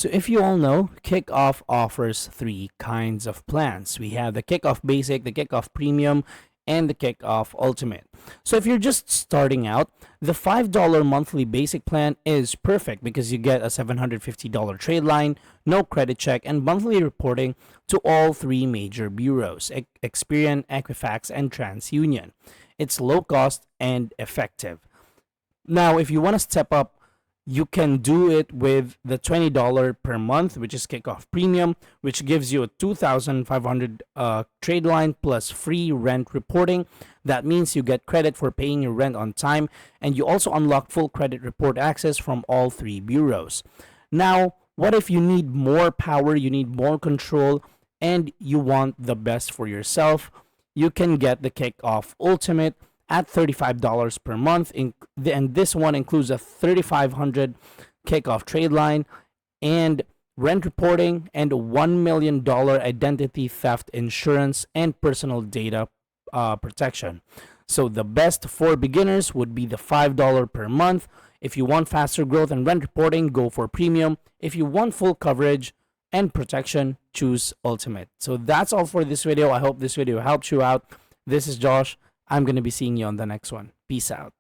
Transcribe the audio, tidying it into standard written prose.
So if you all know, Kikoff offers three kinds of plans. We have the Kikoff Basic, the Kikoff Premium, and the Kikoff Ultimate. So if you're just starting out, the $5 monthly basic plan is perfect because you get a $750 trade line, no credit check, and monthly reporting to all three major bureaus, Experian, Equifax, and TransUnion. It's low cost and effective. Now, if you want to step up, you can do it with the $20 per month, which is Kikoff Premium, which gives you a 2,500 trade line plus free rent reporting. That means you get credit for paying your rent on time, and you also unlock full credit report access from all three bureaus. Now, what if you need more power, you need more control, and you want the best for yourself? You can get the Kikoff Ultimate at $35 per month, and this one includes a 3,500 Kikoff trade line and rent reporting and a $1 million identity theft insurance and personal data protection. So the best for beginners would be the $5 per month. If you want faster growth and rent reporting, go for premium. If you want full coverage and protection, choose ultimate. So that's all for this video. I hope this video helped you out. This is Josh. I'm going to be seeing you on the next one. Peace out.